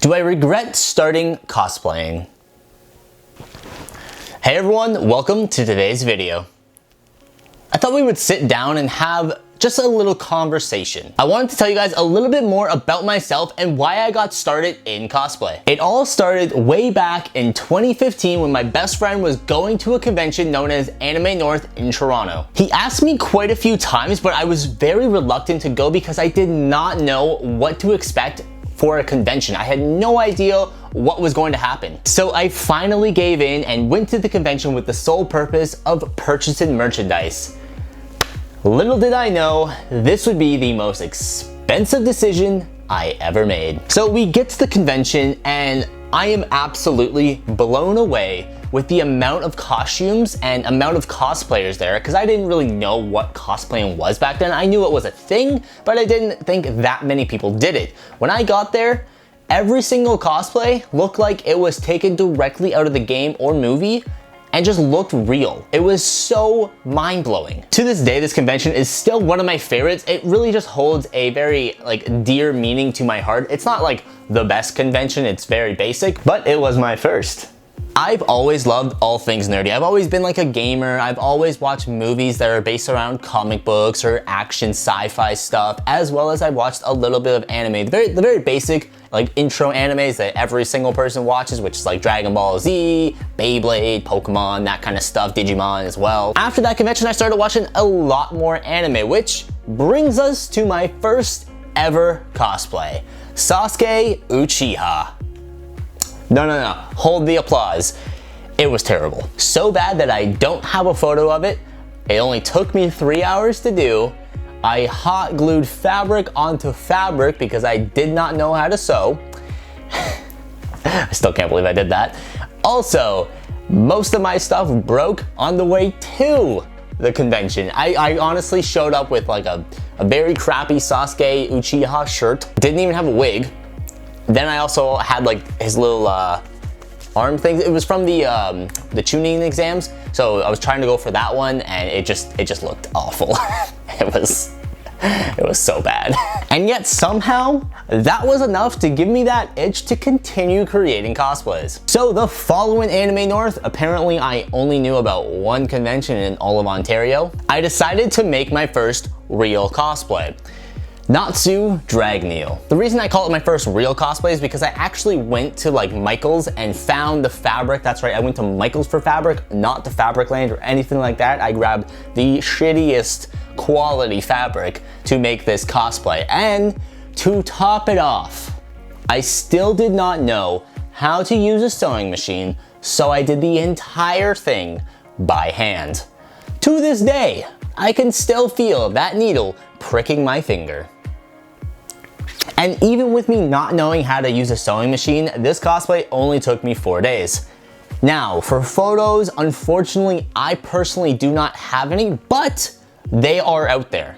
Do I regret starting cosplaying? Hey everyone, welcome to today's video. I thought we would sit down and have just a little conversation. I wanted to tell you guys a little bit more about myself and why I got started in cosplay. It all started way back in 2015 when my best friend was going to a convention known as Anime North in Toronto. He asked me quite a few times, but I was very reluctant to go because I did not know what to expect for a convention. I had no idea what was going to happen. So I finally gave in and went to the convention with the sole purpose of purchasing merchandise. Little did I know, this would be the most expensive decision I ever made. So we get to the convention and I am absolutely blown away with the amount of costumes and amount of cosplayers there, because I didn't really know what cosplaying was back then. I knew it was a thing, but I didn't think that many people did it. When I got there, every single cosplay looked like it was taken directly out of the game or movie and just looked real. It was so mind-blowing. To this day, this convention is still one of my favorites. It really just holds a very dear meaning to my heart. It's not like the best convention, it's very basic, but it was my first. I've always loved all things nerdy. I've always been like a gamer. I've always watched movies that are based around comic books or action sci-fi stuff, as well as I've watched a little bit of anime. The very basic intro animes that every single person watches, which is like Dragon Ball Z, Beyblade, Pokemon, that kind of stuff, Digimon as well. After that convention, I started watching a lot more anime, which brings us to my first ever cosplay, Sasuke Uchiha. No, hold the applause. It was terrible. So bad that I don't have a photo of it. It only took me 3 hours to do. I hot glued fabric onto fabric because I did not know how to sew. I still can't believe I did that. Also, most of my stuff broke on the way to the convention. I honestly showed up with like a very crappy Sasuke Uchiha shirt. Didn't even have a wig. Then I also had like his little arm thing. It was from the tuning exams, so I was trying to go for that one, and it just looked awful. It was so bad. And yet somehow that was enough to give me that itch to continue creating cosplays. So the following Anime North, apparently I only knew about one convention in all of Ontario. I decided to make my first real cosplay. Natsu Drag Kneel. The reason I call it my first real cosplay is because I actually went to Michael's and found the fabric. That's right, I went to Michael's for fabric, not to Fabricland or anything like that. I grabbed the shittiest quality fabric to make this cosplay. And to top it off, I still did not know how to use a sewing machine, so I did the entire thing by hand. To this day, I can still feel that needle pricking my finger. And even with me not knowing how to use a sewing machine, this cosplay only took me 4 days. Now, for photos, unfortunately, I personally do not have any, but they are out there.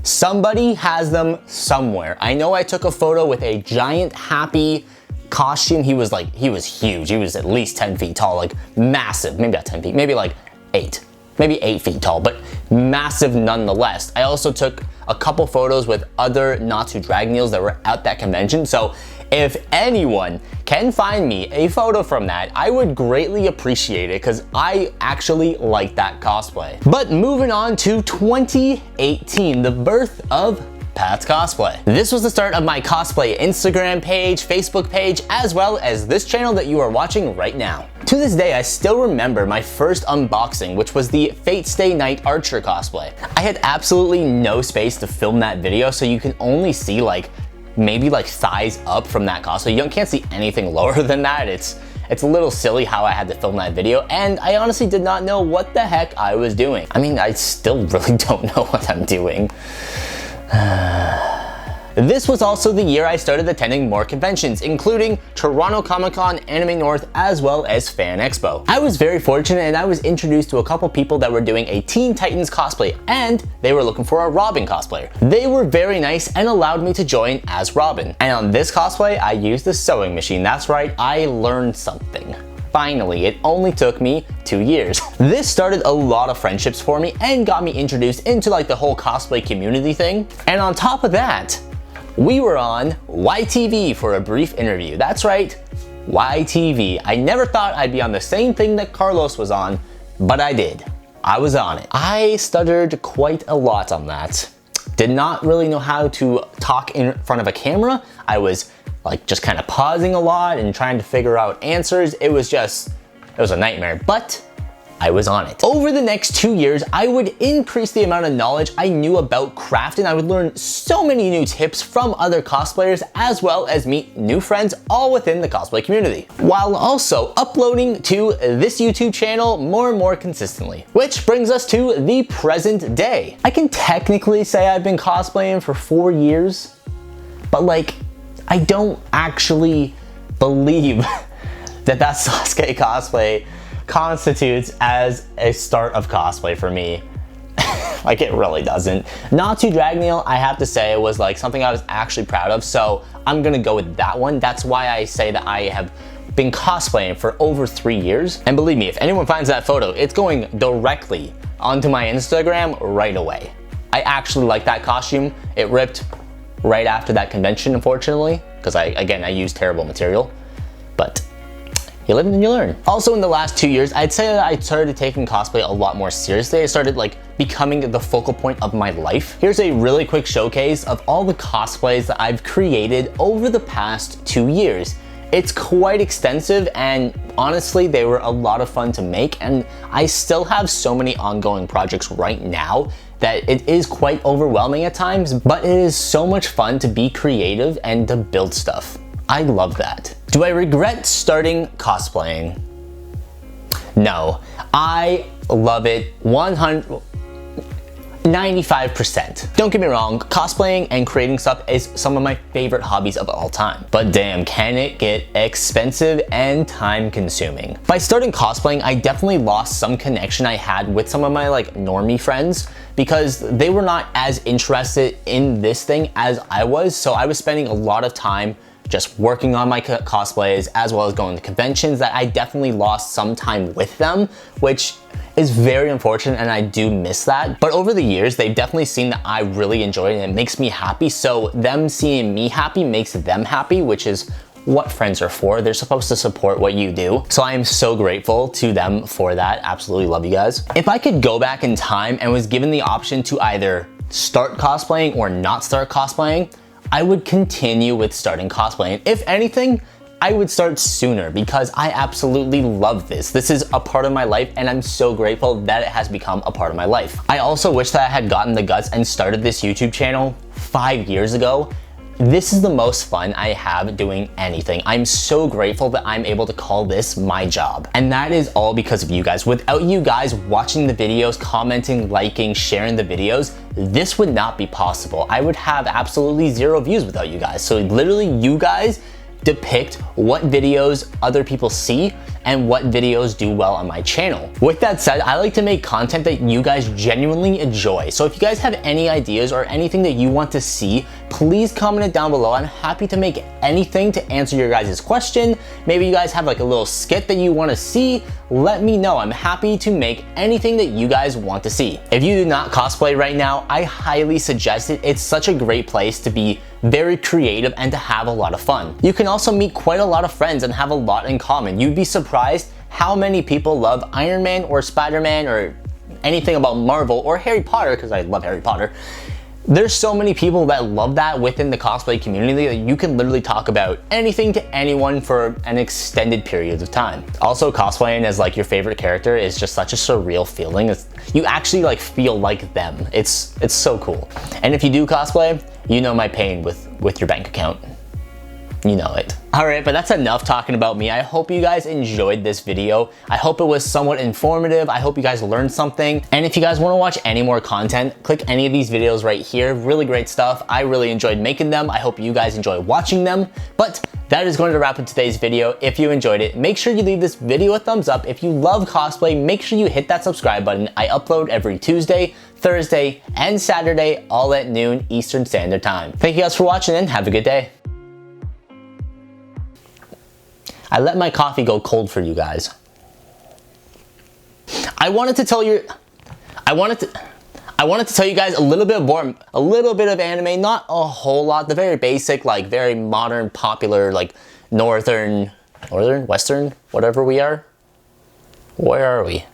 Somebody has them somewhere. I know I took a photo with a giant happy costume. He was huge. He was at least 10 feet tall, massive, maybe not 10 feet, maybe 8. Maybe 8 feet tall, but massive nonetheless. I also took a couple photos with other Natsu Drag Kneels that were at that convention, so if anyone can find me a photo from that, I would greatly appreciate it because I actually like that cosplay. But moving on to 2018, the birth of patscosplay. This was the start of my cosplay Instagram page, Facebook page, as well as this channel that you are watching right now. To this day, I still remember my first unboxing, which was the Fate Stay Night Archer cosplay. I had absolutely no space to film that video, so you can only see maybe thighs up from that cosplay. You can't see anything lower than that. It's a little silly how I had to film that video, and I honestly did not know what the heck I was doing. I mean, I still really don't know what I'm doing. This was also the year I started attending more conventions, including Toronto Comic-Con, Anime North, as well as Fan Expo. I was very fortunate and I was introduced to a couple people that were doing a Teen Titans cosplay, and they were looking for a Robin cosplayer. They were very nice and allowed me to join as Robin. And on this cosplay, I used the sewing machine. That's right, I learned something. Finally, it only took me 2 years. This started a lot of friendships for me and got me introduced into the whole cosplay community thing. And on top of that, we were on YTV for a brief interview. That's right, YTV. I never thought I'd be on the same thing that Carlos was on, but I did. I was on it. I stuttered quite a lot on that. Did not really know how to talk in front of a camera. I was like just kind of pausing a lot and trying to figure out answers. It was a nightmare, but I was on it. Over the next 2 years, I would increase the amount of knowledge I knew about craft, and I would learn so many new tips from other cosplayers, as well as meet new friends all within the cosplay community, while also uploading to this YouTube channel more and more consistently. Which brings us to the present day. I can technically say I've been cosplaying for 4 years, but like, I don't actually believe that Sasuke cosplay constitutes as a start of cosplay for me. Like, it really doesn't. Natsu Dragneel, I have to say, was like something I was actually proud of, so I'm gonna go with that one. That's why I say that I have been cosplaying for over 3 years. And believe me, if anyone finds that photo, it's going directly onto my Instagram right away. I actually like that costume. It ripped right after that convention, unfortunately, because I used terrible material, but you live and you learn. Also, in the last 2 years, I'd say that I started taking cosplay a lot more seriously. I started like becoming the focal point of my life. Here's a really quick showcase of all the cosplays that I've created over the past 2 years. It's quite extensive, and honestly, they were a lot of fun to make, and I still have so many ongoing projects right now that it is quite overwhelming at times, but it is so much fun to be creative and to build stuff. I love that. Do I regret starting cosplaying? No, I love it 95%. Don't get me wrong, cosplaying and creating stuff is some of my favorite hobbies of all time. But damn, can it get expensive and time consuming. By starting cosplaying, I definitely lost some connection I had with some of my like normie friends, because they were not as interested in this thing as I was. So I was spending a lot of time just working on my cosplays, as well as going to conventions, that I definitely lost some time with them, which is very unfortunate, and I do miss that. But over the years, they've definitely seen that I really enjoy it and it makes me happy. So them seeing me happy makes them happy, which is what friends are for. They're supposed to support what you do. So I am so grateful to them for that. Absolutely love you guys. If I could go back in time and was given the option to either start cosplaying or not start cosplaying, I would continue with starting cosplaying. If anything, I would start sooner, because I absolutely love this. This is a part of my life, and I'm so grateful that it has become a part of my life. I also wish that I had gotten the guts and started this YouTube channel 5 years ago. This is the most fun I have doing anything. I'm so grateful that I'm able to call this my job. And that is all because of you guys. Without you guys watching the videos, commenting, liking, sharing the videos, this would not be possible. I would have absolutely 0 views without you guys. So literally, you guys depict what videos other people see and what videos do well on my channel. With that said, I like to make content that you guys genuinely enjoy. So if you guys have any ideas or anything that you want to see, please comment it down below. I'm happy to make anything to answer your guys' question. Maybe you guys have like a little skit that you want to see. Let me know. I'm happy to make anything that you guys want to see. If you do not cosplay right now, I highly suggest it. It's such a great place to be very creative and to have a lot of fun. You can also meet quite a lot of friends and have a lot in common. You'd be surprised how many people love Iron Man or Spiderman or anything about Marvel or Harry Potter, because I love Harry Potter. There's so many people that love that within the cosplay community that you can literally talk about anything to anyone for an extended period of time. Also, cosplaying as like your favorite character is just such a surreal feeling. You actually like feel like them. It's so cool. And if you do cosplay, you know my pain with your bank account. You know it. Alright, but that's enough talking about me. I hope you guys enjoyed this video. I hope it was somewhat informative. I hope you guys learned something. And if you guys want to watch any more content, click any of these videos right here. Really great stuff. I really enjoyed making them. I hope you guys enjoy watching them. But that is going to wrap up today's video. If you enjoyed it, make sure you leave this video a thumbs up. If you love cosplay, make sure you hit that subscribe button. I upload every Tuesday, Thursday, and Saturday, all at noon Eastern Standard Time. Thank you guys for watching and have a good day. I let my coffee go cold for you guys. I wanted to I wanted to tell you guys a little bit of anime, not a whole lot, the very basic, like very modern, popular, like northern, western, whatever we are. Where are we?